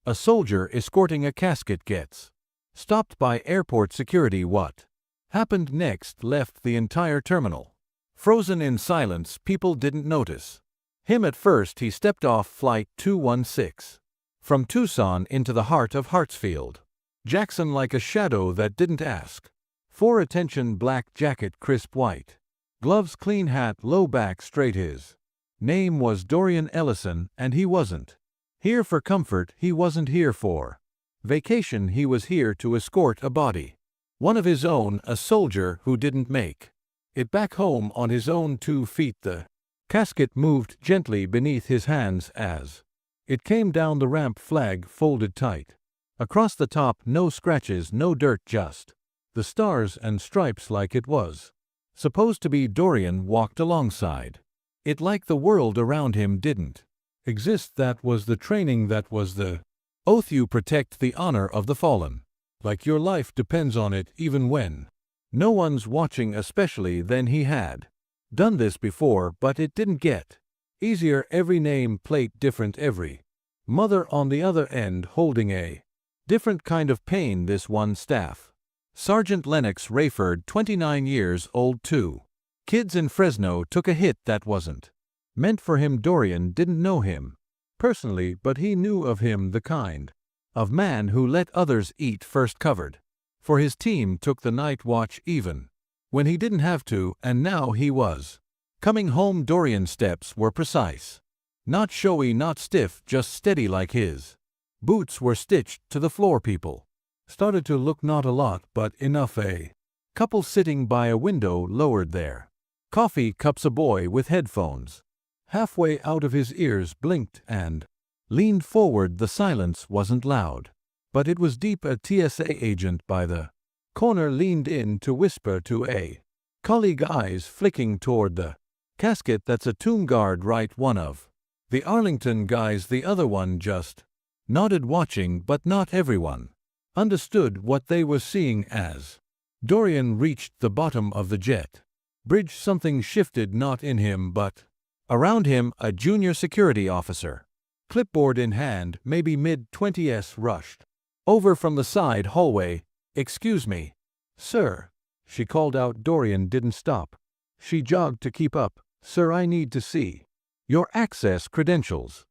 A soldier escorting a casket gets stopped by airport security. What happened next left the entire terminal frozen in silence. People didn't notice him at first. He stepped off Flight 216 from Tucson into the heart of Hartsfield, Jackson, like a shadow that didn't ask for attention. Black jacket, crisp white gloves, clean hat, low back straight. His name was Dorian Ellison, and he wasn't here for comfort. He wasn't here for vacation. He was here to escort a body, one of his own, a soldier who didn't make it back home on his own 2 feet. The casket moved gently beneath his hands as it came down the ramp, flag folded tight across the top. No scratches, no dirt, just the stars and stripes like it was supposed to be. Dorian walked alongside it like the world around him didn't exist. That was the training, that was the oath. You protect the honor of the fallen, like your life depends on it, even when no one's watching, especially then. He had done this before, but it didn't get easier. Every name plate different, every mother on the other end holding a different kind of pain. This one, Staff Sergeant Lennox Rayford, 29 years old, 2 kids in Fresno, took a hit that wasn't meant for him. Dorian didn't know him personally, but he knew of him, the kind of man who let others eat first, covered for his team, took the night watch even when he didn't have to, and now he was coming home. Dorian's steps were precise, not showy, not stiff, just steady like his boots were stitched to the floor. People started to look, not a lot, but enough. A couple sitting by a window lowered their coffee cups. A boy with headphones halfway out of his ears blinked and leaned forward. The silence wasn't loud, but it was deep. A TSA agent by the corner leaned in to whisper to a colleague, eyes flicking toward the casket. That's a tomb guard, right? One of the Arlington guys. The other one just nodded, watching, but not everyone understood what they were seeing. As Dorian reached the bottom of the jet bridge, something shifted, not in him but around him. A junior security officer, clipboard in hand, maybe mid-20s, rushed over from the side hallway. "Excuse me, sir," she called out. Dorian didn't stop. She jogged to keep up. "Sir, I need to see your access credentials."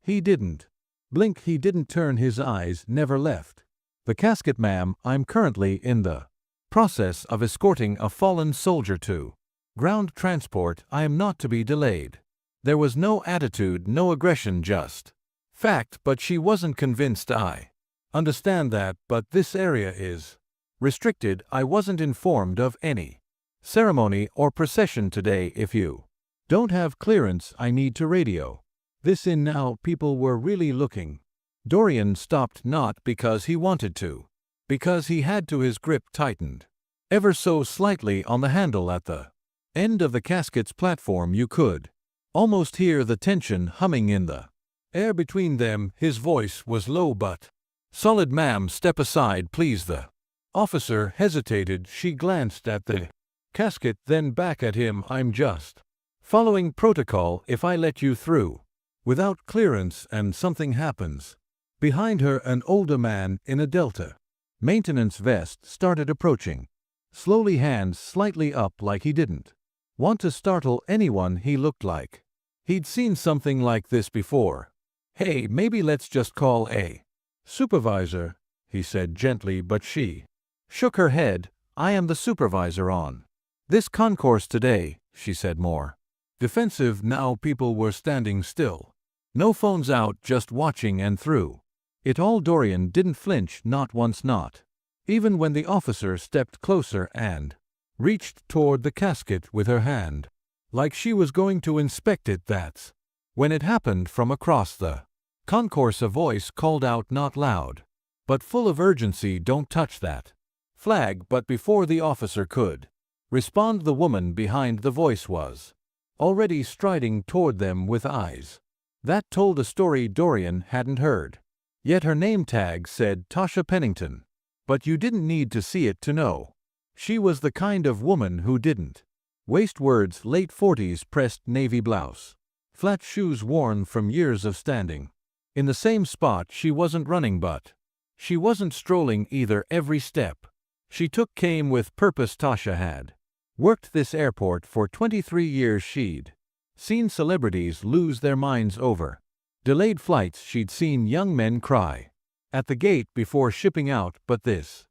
He didn't blink. He didn't turn. His eyes never left the casket. "Ma'am, I'm currently in the process of escorting a fallen soldier to ground transport. I am not to be delayed." There was no attitude, no aggression, just fact. But she wasn't convinced. "I understand that, but this area is restricted. I wasn't informed of any ceremony or procession today. If you don't have clearance, I need to radio this in now." People were really looking. Dorian stopped, not because he wanted to, because he had to. His grip tightened ever so slightly on the handle at the end of the casket's platform. You could almost hear the tension humming in the air between them. His voice was low but solid. "Ma'am, step aside, please." The officer hesitated. She glanced at the casket, then back at him. "I'm just following protocol. If I let you through without clearance and something happens." Behind her, an older man in a Delta maintenance vest started approaching, slowly, hands slightly up, like he didn't want to startle anyone. He looked like he'd seen something like this before. "Hey, maybe let's just call a supervisor," he said gently, but she shook her head. "I am the supervisor on this concourse today," she said, more defensive now. People were standing still, no phones out, just watching, and through it all Dorian didn't flinch, not once, not even when the officer stepped closer and reached toward the casket with her hand, like she was going to inspect it. That's when it happened. From across the concourse a voice called out, not loud, but full of urgency, "Don't touch that flag." But before the officer could respond, the woman behind the voice was already striding toward them with eyes that told a story Dorian hadn't heard. Yet her name tag said Tasha Pennington. But you didn't need to see it to know. She was the kind of woman who didn't waste words. Late 40s, pressed navy blouse, flat shoes worn from years of standing In the same spot she wasn't running but. She wasn't strolling either every step. She took came with purpose. Tasha had worked this airport for 23 years. She'd seen celebrities lose their minds over delayed flights. She'd seen young men cry at the gate before shipping out, but this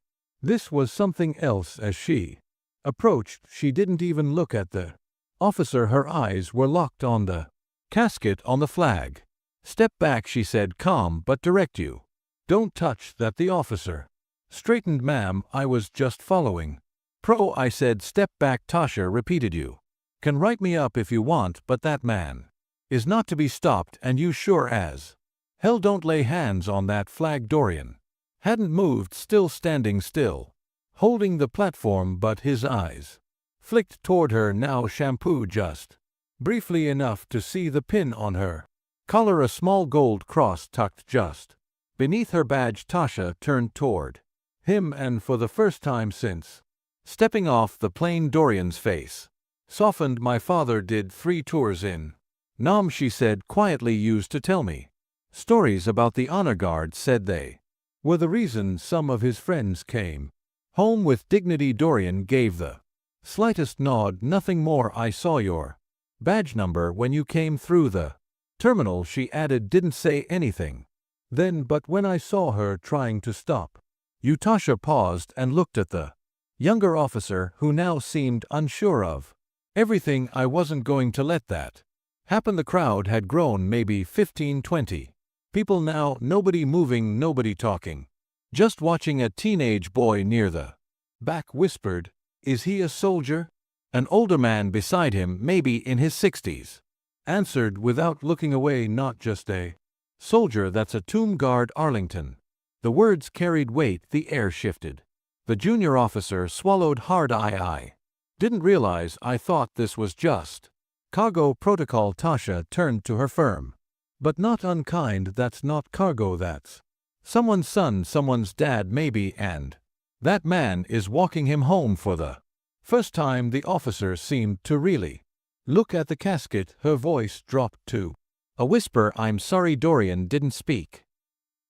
was something else. As she approached, she didn't even look at the officer. Her eyes were locked on the casket on the flag. "Step back," she said, calm but direct. "You don't touch that." The officer straightened. "Ma'am, I was just following I said. "Step back," Tasha repeated. "You can write me up if you want, but that man is not to be stopped, and you sure as hell don't lay hands on that flag." Dorian hadn't moved, still standing still, holding the platform, but his eyes flicked toward her now, shampoo just briefly enough to see the pin on her collar, a small gold cross tucked just beneath her badge. Tasha turned toward him, and for the first time since stepping off the plane, Dorian's face softened. "My father did 3 tours in Nam," she said quietly. "Used to tell me stories about the honor guard. Said they were the reason some of his friends came home with dignity." Dorian gave the slightest nod. "Nothing more. I saw your badge number when you came through the terminal," she added. "Didn't say anything then, but when I saw her trying to stop you." Tasha paused and looked at the younger officer, who now seemed unsure of everything. "I wasn't going to let that happen." The crowd had grown, maybe 15-20 people now, nobody moving, nobody talking, just watching. A teenage boy near the back whispered, "Is he a soldier?" An older man beside him, maybe in his 60s, answered without looking away, "Not just a soldier, that's a tomb guard, Arlington." The words carried weight. The air shifted. The junior officer swallowed hard. I didn't realize. I thought this was just cargo protocol." Tasha turned to her firm. "But not unkind. That's not cargo. That's someone's son, someone's dad maybe, and that man is walking him home for the first time." The officer seemed to really look at the casket. Her voice dropped to a whisper. "I'm sorry." Dorian didn't speak.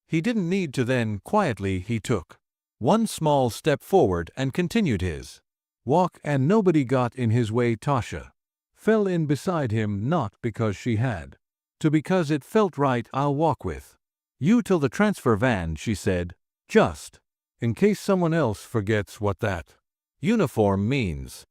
He didn't need to. Then, quietly, he took one small step forward and continued his walk, and nobody got in his way. Tasha fell in beside him, not because she had to, because it felt right. "I'll walk with you till the transfer van," she said, "just in case someone else forgets what that uniform means."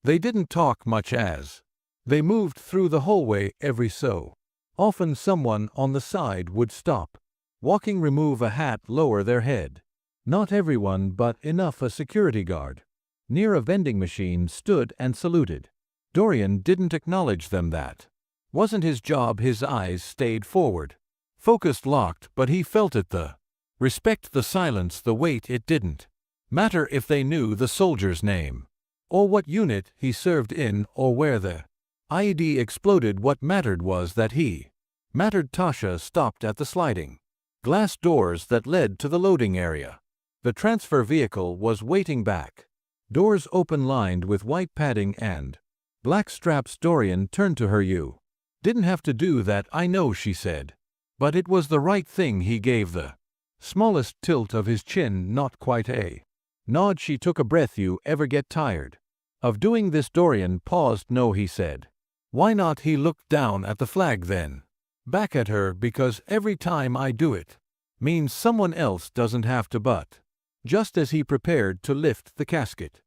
They didn't talk much as they moved through the hallway. Every so often someone on the side would stop walking, remove a hat, lower their head. Not everyone, but enough. A security guard near a vending machine stood and saluted. Dorian didn't acknowledge them. That wasn't his job. His eyes stayed forward, focused, locked, but he felt it. The respect, the silence, the weight. It didn't matter if they knew the soldier's name, or what unit he served in, or where the IED exploded. What mattered was that he mattered. Tasha stopped at the sliding glass doors that led to the loading area. The transfer vehicle was waiting back, doors open, lined with white padding and black straps. Dorian turned to her. "You didn't have to do that, I know," she said. "But it was the right thing." He gave the smallest tilt of his chin, not quite a nod. She took a breath. "You ever get tired of doing this?" Dorian paused. "No," he said. "Why not?" He looked down at the flag, then back at her. "Because every time I do it means someone else doesn't have to." But just as he prepared to lift the casket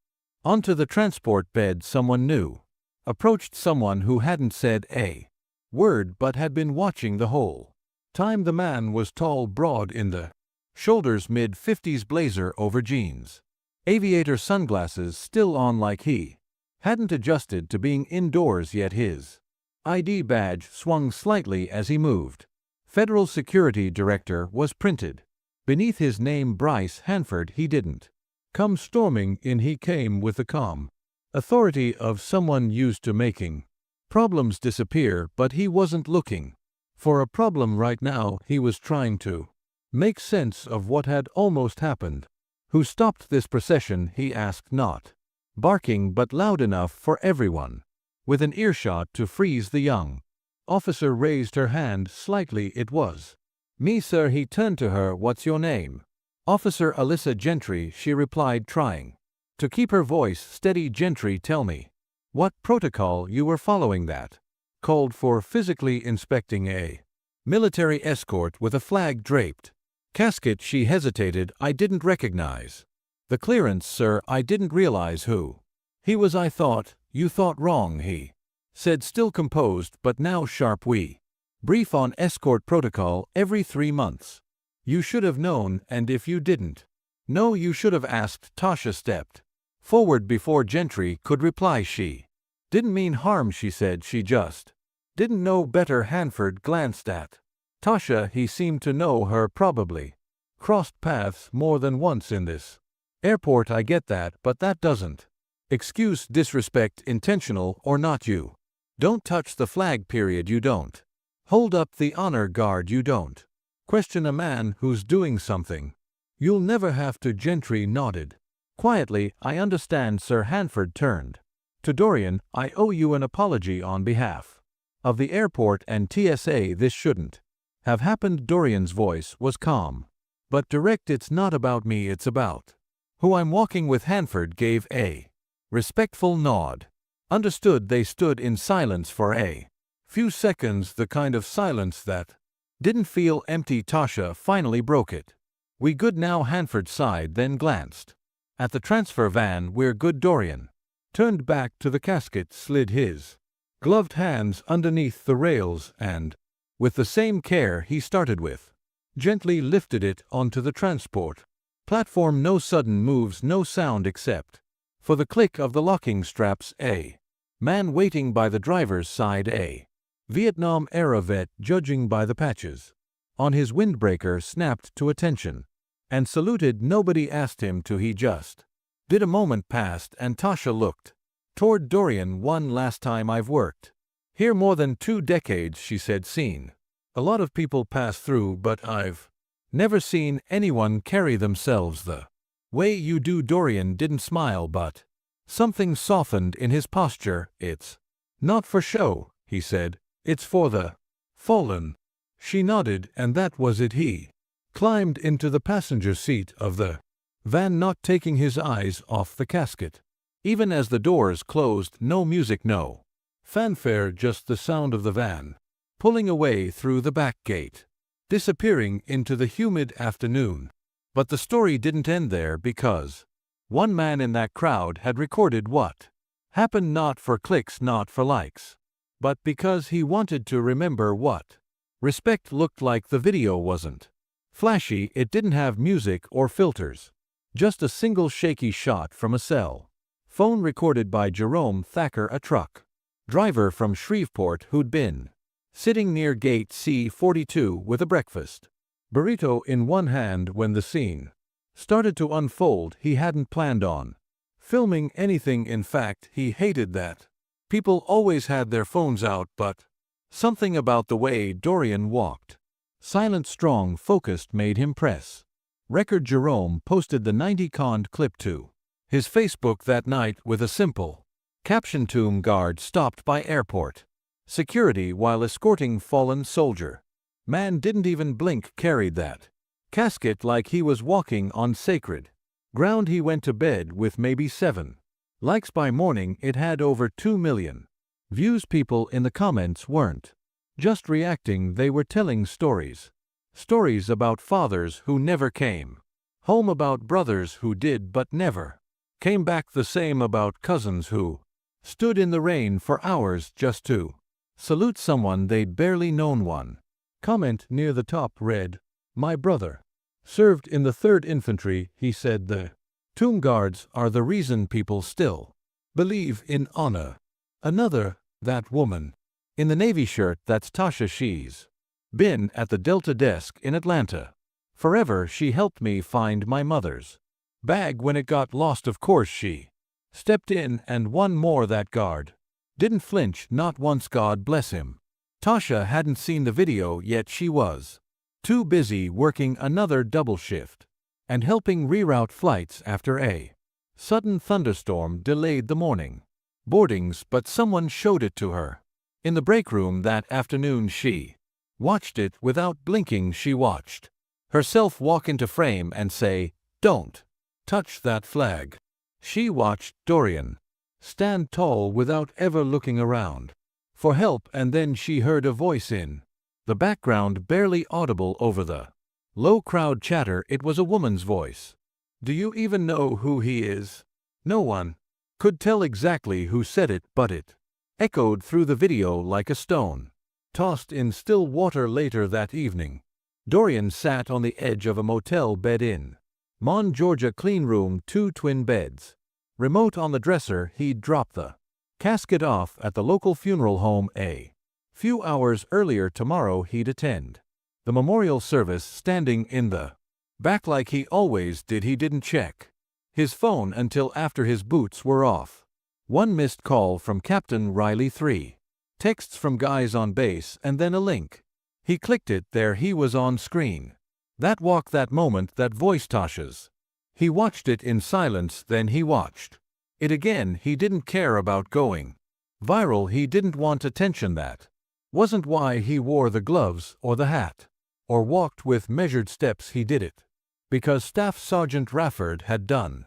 onto the transport bed, someone new approached, someone who hadn't said a word but had been watching the whole time. The man was tall, broad in the shoulders, mid-50s, blazer over jeans, aviator sunglasses still on, like he hadn't adjusted to being indoors yet. His ID badge swung slightly as he moved. Federal Security Director was printed beneath his name. Bryce Hanford. He didn't come storming in. He came with the calm authority of someone used to making problems disappear, but he wasn't looking for a problem right now. He was trying to make sense of what had almost happened. "Who stopped this procession?" he asked, not barking but loud enough for everyone with an earshot to freeze. The young officer raised her hand slightly. It was Me sir, he turned to her. What's your name? Officer Alyssa Gentry, she replied, trying to keep her voice steady. Gentry, tell me what protocol you were following that called for physically inspecting a military escort with a flag draped casket. She hesitated. I didn't recognize the clearance, sir. I didn't realize who he was. I thought you thought wrong, he said, still composed but now sharp. We brief on escort protocol every 3 months. You should have known, and if you didn't know, you should have asked. Tasha stepped forward before Gentry could reply. She didn't mean harm, she said. She just didn't know better. Hanford glanced at Tasha. He seemed to know her, probably crossed paths more than once in this airport. I get that, but that doesn't excuse disrespect, intentional or not. You don't touch the flag, period. You don't hold up the honor guard. You don't question a man who's doing something you'll never have to. Gentry nodded quietly. I understand, sir. Hanford turned to Dorian. I owe you an apology on behalf of the airport and TSA. This shouldn't have happened. Dorian's voice was calm but direct. It's not about me, it's about who I'm walking with. Hanford gave a respectful nod. Understood. They stood in silence for a few seconds, the kind of silence that didn't feel empty. Tasha finally broke it. We good now? Hanford sighed, then glanced at the transfer van. We're good. Dorian turned back to the casket, slid his gloved hands underneath the rails, and, with the same care he started with, gently lifted it onto the transport platform. No sudden moves, no sound except for the click of the locking straps. A man waiting by the driver's side, a Vietnam-era vet, judging by the patches on his windbreaker, snapped to attention and saluted. Nobody asked him to, he just did. A moment passed and Tasha looked toward Dorian. One last time. I've worked here more than 2 decades, she said. Seen a lot of people pass through, but I've never seen anyone carry themselves the way you do. Dorian didn't smile, but something softened in his posture. It's not for show, he said. It's for the fallen. She nodded, and that was it. He climbed into the passenger seat of the van, not taking his eyes off the casket. Even as the doors closed, no music, no fanfare, just the sound of the van pulling away through the back gate, disappearing into the humid afternoon. But the story didn't end there, because one man in that crowd had recorded what happened, not for clicks, not for likes, but because he wanted to remember what respect looked like. The video wasn't flashy, it didn't have music or filters, just a single shaky shot from a cell phone recorded by Jerome Thacker, a truck driver from Shreveport who'd been sitting near gate C-42 with a breakfast burrito in one hand when the scene started to unfold. He hadn't planned on filming anything. In fact, he hated that people always had their phones out, but something about the way Dorian walked, silent, strong, focused, made him press record. Jerome posted the 90-second clip to his Facebook that night with a simple caption: Tomb guard stopped by airport security while escorting fallen soldier. Man didn't even blink, carried that casket like he was walking on sacred ground. He went to bed with maybe 7 likes. By morning it had over 2 million views. People in the comments weren't just reacting, they were telling stories. Stories about fathers who never came home, about brothers who did but never came back, the same about cousins who stood in the rain for hours just to salute someone they'd barely known. One comment near the top read, "My brother served in the 3rd Infantry," he said. The tomb guards are the reason people still believe in honor. Another, "That woman in the Navy shirt, that's Tasha. She's been at the Delta desk in Atlanta forever. She helped me find my mother's bag when it got lost. Of course she stepped in." And one more, "That guard didn't flinch, not once. God bless him." Tasha hadn't seen the video yet. She was too busy working another double shift and helping reroute flights after a sudden thunderstorm delayed the morning boardings, but someone showed it to her in the break room that afternoon. She Watched it without blinking. She watched herself walk into frame and say, "Don't touch that flag." She watched Dorian stand tall without ever looking around for help, and then she heard a voice in the background, barely audible over the low crowd chatter. It was a woman's voice. "Do you even know who he is?" No one could tell exactly who said it, but it echoed through the video like a stone tossed in still water. Later that evening, Dorian sat on the edge of a motel bed in Mon Georgia. Clean room, 2 twin beds. Remote on the dresser. He'd dropped the casket off at the local funeral home a few hours earlier. Tomorrow he'd attend the memorial service. Standing in the back like he always did, he didn't check his phone until after his boots were off. One missed call from Captain Riley, 3 texts from guys on base, and then a link. He clicked it. There he was on screen. That walk, that moment, that voice, Tasha's. He watched it in silence, then he watched it again. He didn't care about going viral. He didn't want attention. That wasn't why he wore the gloves or the hat or walked with measured steps. He did it because Staff Sergeant Rafford had done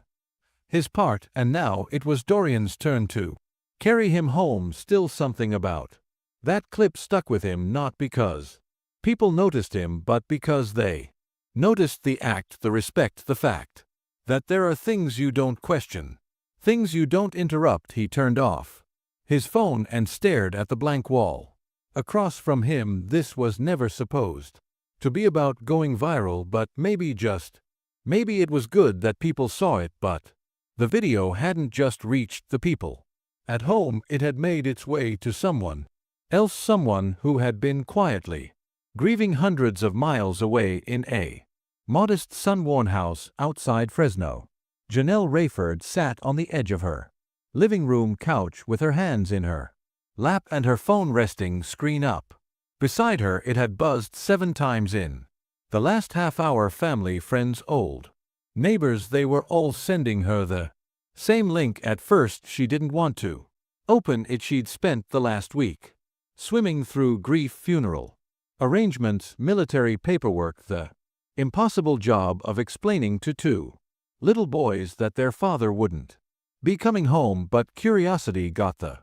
his part, and now it was Dorian's turn to carry him home. Still, something about that clip stuck with him, not because people noticed him, but because they noticed the act, the respect, the fact that there are things you don't question, things you don't interrupt. He turned off his phone and stared at the blank wall across from him. This was never supposed to be about going viral, but maybe it was good that people saw it. But the video hadn't just reached the people at home, it had made its way to someone else, someone who had been quietly grieving hundreds of miles away in a modest sun-worn house outside Fresno. Janelle Rayford sat on the edge of her living room couch with her hands in her lap and her phone resting screen up beside her. It had buzzed 7 times in the last half hour. Family, friends, old neighbors, they were all sending her the same link. At first she didn't want to open it. She'd spent the last week swimming through grief, funeral arrangements, military paperwork, the impossible job of explaining to 2 little boys that their father wouldn't be coming home. But curiosity got the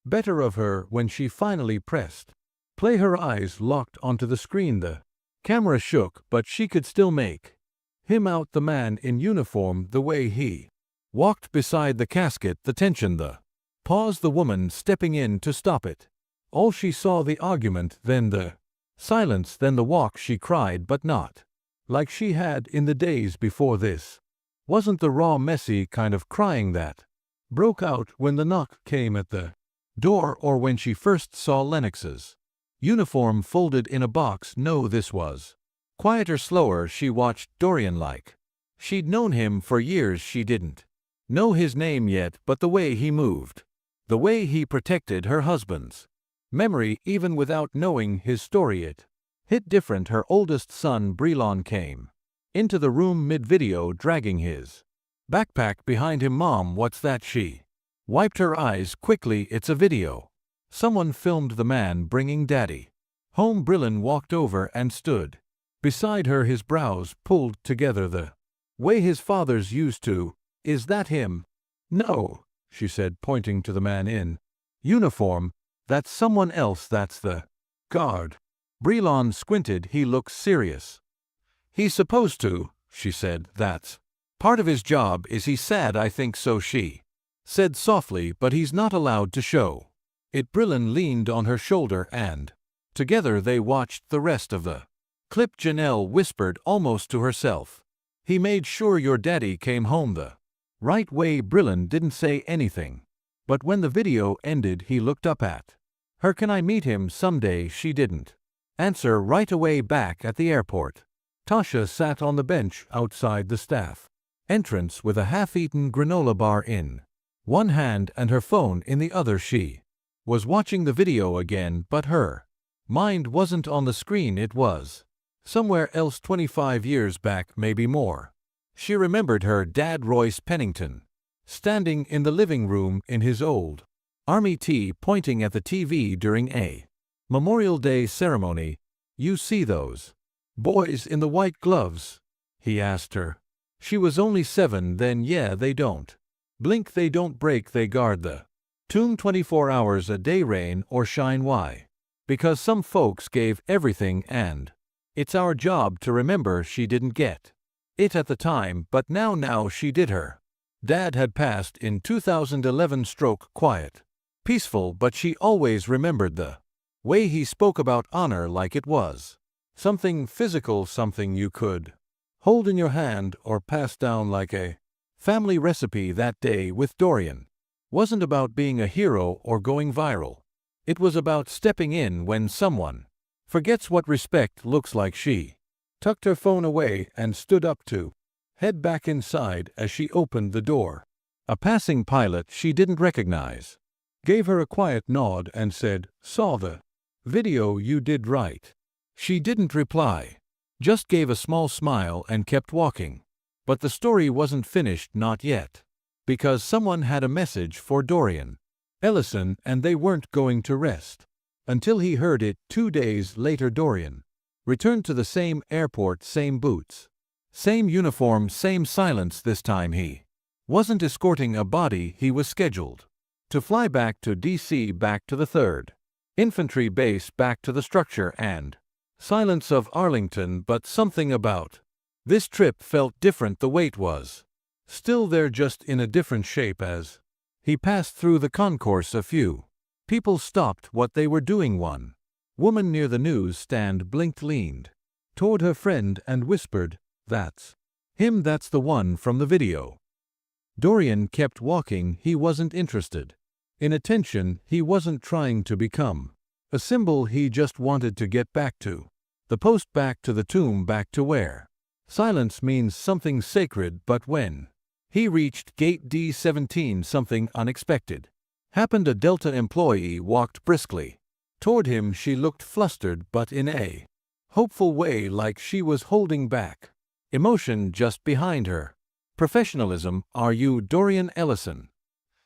better of her when she finally pressed play. Her eyes locked onto the screen. The camera shook, but she could still make him out, the man in uniform, the way he walked beside the casket, the tension, the pause, the woman stepping in to stop it all. She saw the argument, then the silence, then the walk. She cried, but not like she had in the days before. This wasn't the raw, messy kind of crying that broke out when the knock came at the door or when she first saw Lennox's uniform folded in a box. No, this was quieter, slower. She watched Dorian like she'd known him for years. She didn't know his name yet, but the way he moved, the way he protected her husband's memory even without knowing his story, it hit different. Her oldest son, Brelon, came into the room mid-video dragging his backpack behind him. "Mom, what's that?" She wiped her eyes quickly. "It's a video. Someone filmed the man bringing Daddy home." Brelon walked over and stood beside her, his brows pulled together the way his father's used to. "Is that him?" "No," she said, pointing to the man in uniform. "That's someone else. That's the guard." Brelon squinted. "He looks serious." "He's supposed to," she said. "That's part of his job." "Is he sad?" "I think so," she said softly, "but he's not allowed to show it." Brelon leaned on her shoulder and together they watched the rest of the clip. Janelle whispered almost to herself, "He made sure your daddy came home the right way." Brelon didn't say anything, but when the video ended he looked up at her. "Can I meet him someday?" She didn't answer right away. Back at the airport, Tasha sat on the bench outside the staff entrance with a half-eaten granola bar in one hand and her phone in the other. She was watching the video again, but her mind wasn't on the screen. It was somewhere else, 25 years back, maybe more. She remembered her dad, Royce Pennington, standing in the living room in his old Army tee, pointing at the TV during a Memorial Day ceremony. You see those boys in the white gloves? He asked her. She was only 7 then. Yeah, they don't blink, they don't break, they guard the tomb 24 hours a day, rain or shine. Why? Because some folks gave everything, and it's our job to remember. She didn't get it at the time, but now she did. Her dad had passed in 2011. Quiet, peaceful, but she always remembered the way he spoke about honor, like it was something physical, something you could hold in your hand or pass down like a family recipe. That day with Dorian wasn't about being a hero or going viral. It was about stepping in when someone forgets what respect looks like. She tucked her phone away and stood up to head back inside. As she opened the door, a passing pilot she didn't recognize gave her a quiet nod and said, "Saw the video, you did right." She didn't reply, just gave a small smile and kept walking. But the story wasn't finished, not yet. Because someone had a message for Dorian Ellison, and they weren't going to rest until he heard it. 2 days later, Dorian returned to the same airport, same boots, same uniform, same silence. This time he wasn't escorting a body, he was scheduled to fly back to DC, back to the 3rd Infantry Base, back to the structure and silence of Arlington. But something about this trip felt different. The weight was still there, just in a different shape. As he passed through the concourse, a few people stopped what they were doing. One woman near the news stand blinked, leaned toward her friend and whispered, "That's him, that's the one from the video." Dorian kept walking. He wasn't interested in attention, he wasn't trying to become a symbol, he just wanted to get back to the post, back to the tomb, back to where silence means something sacred. But when he reached gate D17, something unexpected happened. A Delta employee walked briskly toward him. She looked flustered, but in a hopeful way, like she was holding back emotion just behind her professionalism. "Are you Dorian Ellison?"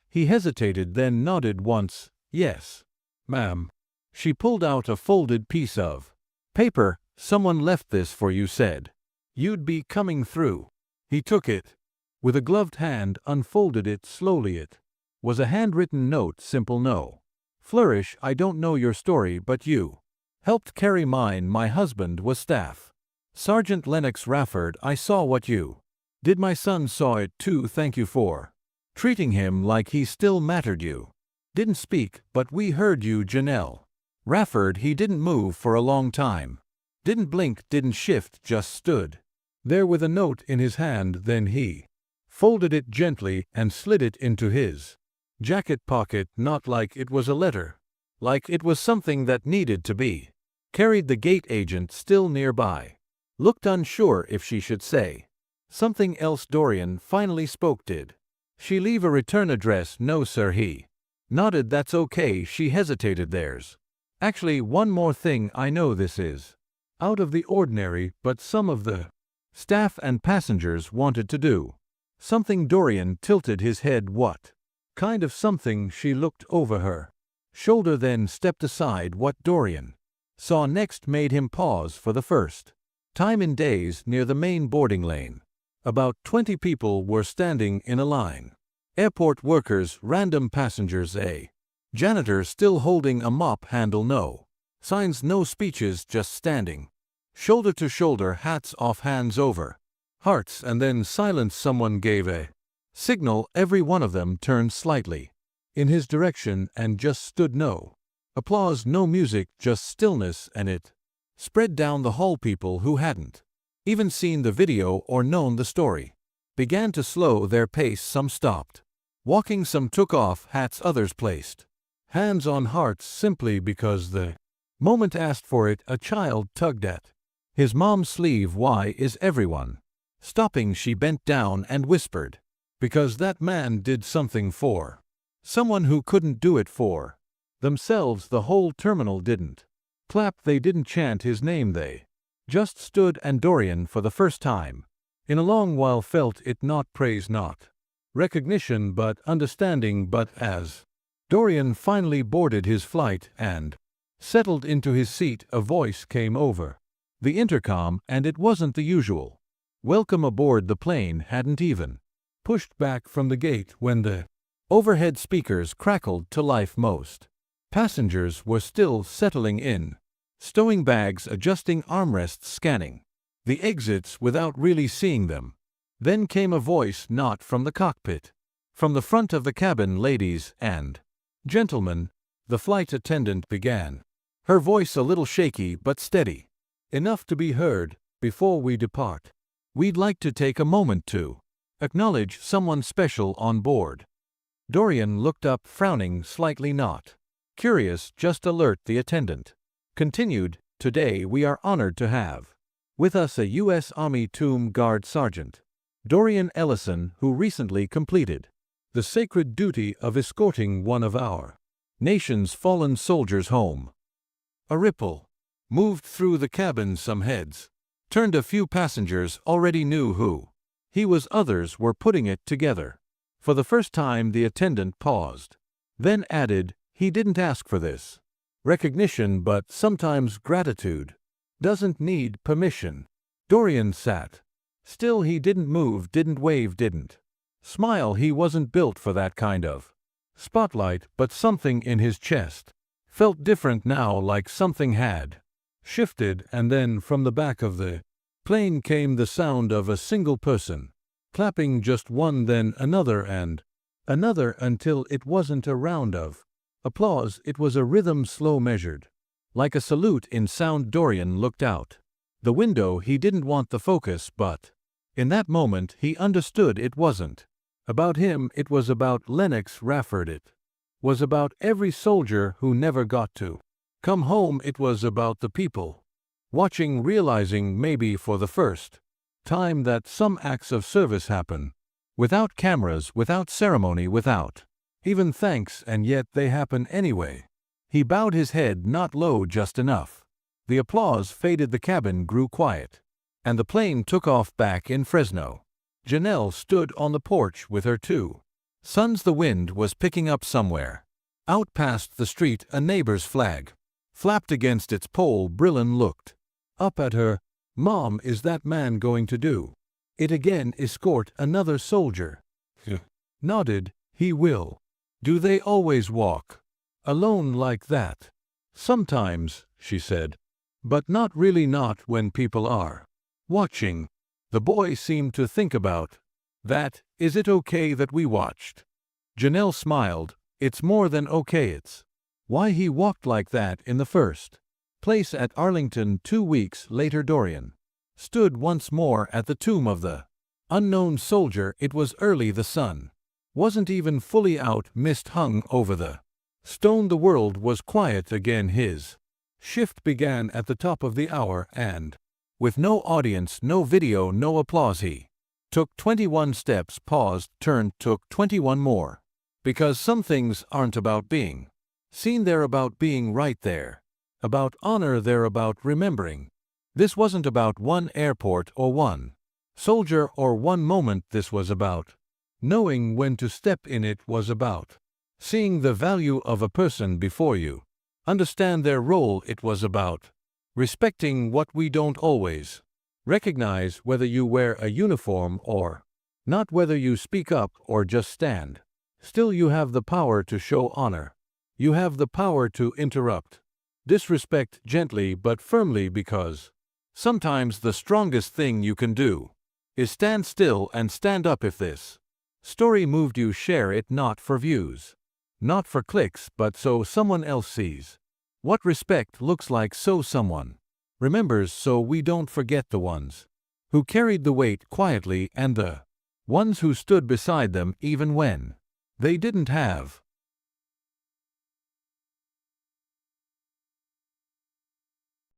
He hesitated, then nodded once. "Yes, ma'am." She pulled out a folded piece of paper. "Someone left this for you, said you'd be coming through." He took it with a gloved hand, unfolded it slowly. It was a handwritten note, simple, no flourish. "I don't know your story, but you helped carry mine. My husband was Staff Sergeant Lennox Rafford. I saw what you did. My son saw it too. Thank you for treating him like he still mattered. You didn't speak, but we heard you." Janelle Rafford. He didn't move for a long time, didn't blink, didn't shift, just stood there with a note in his hand. Then he folded it gently and slid it into his jacket pocket, not like it was a letter, like it was something that needed to be carried. The gate agent, still nearby, looked unsure if she should say something else. Dorian finally spoke. "Did she leave a return address?" "No, sir." He nodded. "That's okay." She hesitated. "There's actually one more thing. I know this is out of the ordinary, but some of the staff and passengers wanted to do something." Dorian tilted his head. "What kind of something?" She looked over her shoulder, then stepped aside. What Dorian saw next made him pause for the first time in days. Near the main boarding lane, about 20 people were standing in a line. Airport workers, random passengers, a janitor still holding a mop handle. No signs, no speeches, just standing shoulder to shoulder, hats off, hands over hearts, and then silence. Someone gave a signal. Every one of them turned slightly in his direction and just stood. No applause, no music, just stillness, and it spread down the hall. People who hadn't even seen the video or known the story began to slow their pace. Some stopped walking, some took off hats, others placed hands on hearts simply because the moment asked for it. A child tugged at his mom's sleeve. "Why is everyone stopping?" She bent down and whispered, "Because that man did something for someone who couldn't do it for themselves." The whole terminal didn't clap, they didn't chant his name, they just stood. And Dorian, for the first time in a long while, felt it, not praise, not recognition, but understanding. But as Dorian finally boarded his flight and Settled into his seat, a voice came over the intercom, and it wasn't the usual welcome aboard. The plane hadn't even pushed back from the gate when the overhead speakers crackled to life. Most passengers were still settling in, stowing bags, adjusting armrests, scanning the exits without really seeing them. Then came a voice, not from the cockpit, from the front of the cabin. "Ladies and gentlemen," the flight attendant began, her voice a little shaky but steady enough to be heard. "Before we depart, we'd like to take a moment to acknowledge someone special on board." Dorian looked up, frowning slightly, not curious, just alert. The attendant continued, "Today we are honored to have with us a U.S. Army Tomb Guard Sergeant, Dorian Ellison, who recently completed the sacred duty of escorting one of our nation's fallen soldiers home." A ripple moved through the cabin. Some heads turned. A few passengers already knew who he was. Others were putting it together for the first time. The attendant paused, then added, "He didn't ask for this recognition, but sometimes gratitude doesn't need permission." Dorian sat still. He didn't move, didn't wave, didn't smile. He wasn't built for that kind of spotlight, but something in his chest felt different now, like something had shifted. And then from the back of the plane came the sound of a single person clapping, just one, then another and another, until it wasn't a round of applause. It was a rhythm, slow, measured, like a salute in sound. Dorian looked out the window. He didn't want the focus, but in that moment he understood it wasn't about him. It was about Lennox Rafford. It was about every soldier who never got to come home. It was about the people watching, realizing, maybe for the first time, that some acts of service happen without cameras, without ceremony, without even thanks, and yet they happen anyway. He bowed his head, not low, just enough. The applause faded, the cabin grew quiet, and the plane took off back in Fresno. Janelle stood on the porch with her two sons. The wind was picking up somewhere out past the street. A neighbor's flag flapped against its pole. Brillin looked up at her. "Mom, is that man going to do it again? Escort another soldier?" Nodded. "He will." "Do they always walk alone like that?" "Sometimes," she said. "But not really, not when people are watching." The boy seemed to think about that. "Is it okay that we watched?" Janelle smiled. "It's more than okay. It's why he walked like that in the first place at Arlington." 2 weeks later, Dorian stood once more at the tomb of the unknown soldier. It was early. The sun wasn't even fully out. Mist hung over the stone. The world was quiet again. His shift began at the top of the hour, and with no audience, no video, no applause, he took 21 steps, paused, turned, took 21 more. Because some things aren't about being seen, they're about being right there. About honor, they're about remembering. This wasn't about one airport or one soldier or one moment. This was about knowing when to step in. It was about seeing the value of a person before you understand their role. It was about respecting what we don't always recognize, whether you wear a uniform or not, whether you speak up or just stand still. You have the power to show honor. You have the power to interrupt disrespect gently but firmly, because sometimes the strongest thing you can do is stand still and stand up. If this story moved you, share it, not for views, not for clicks, but so someone else sees what respect looks like, so someone remembers, so we don't forget the ones who carried the weight quietly and the ones who stood beside them even when they didn't have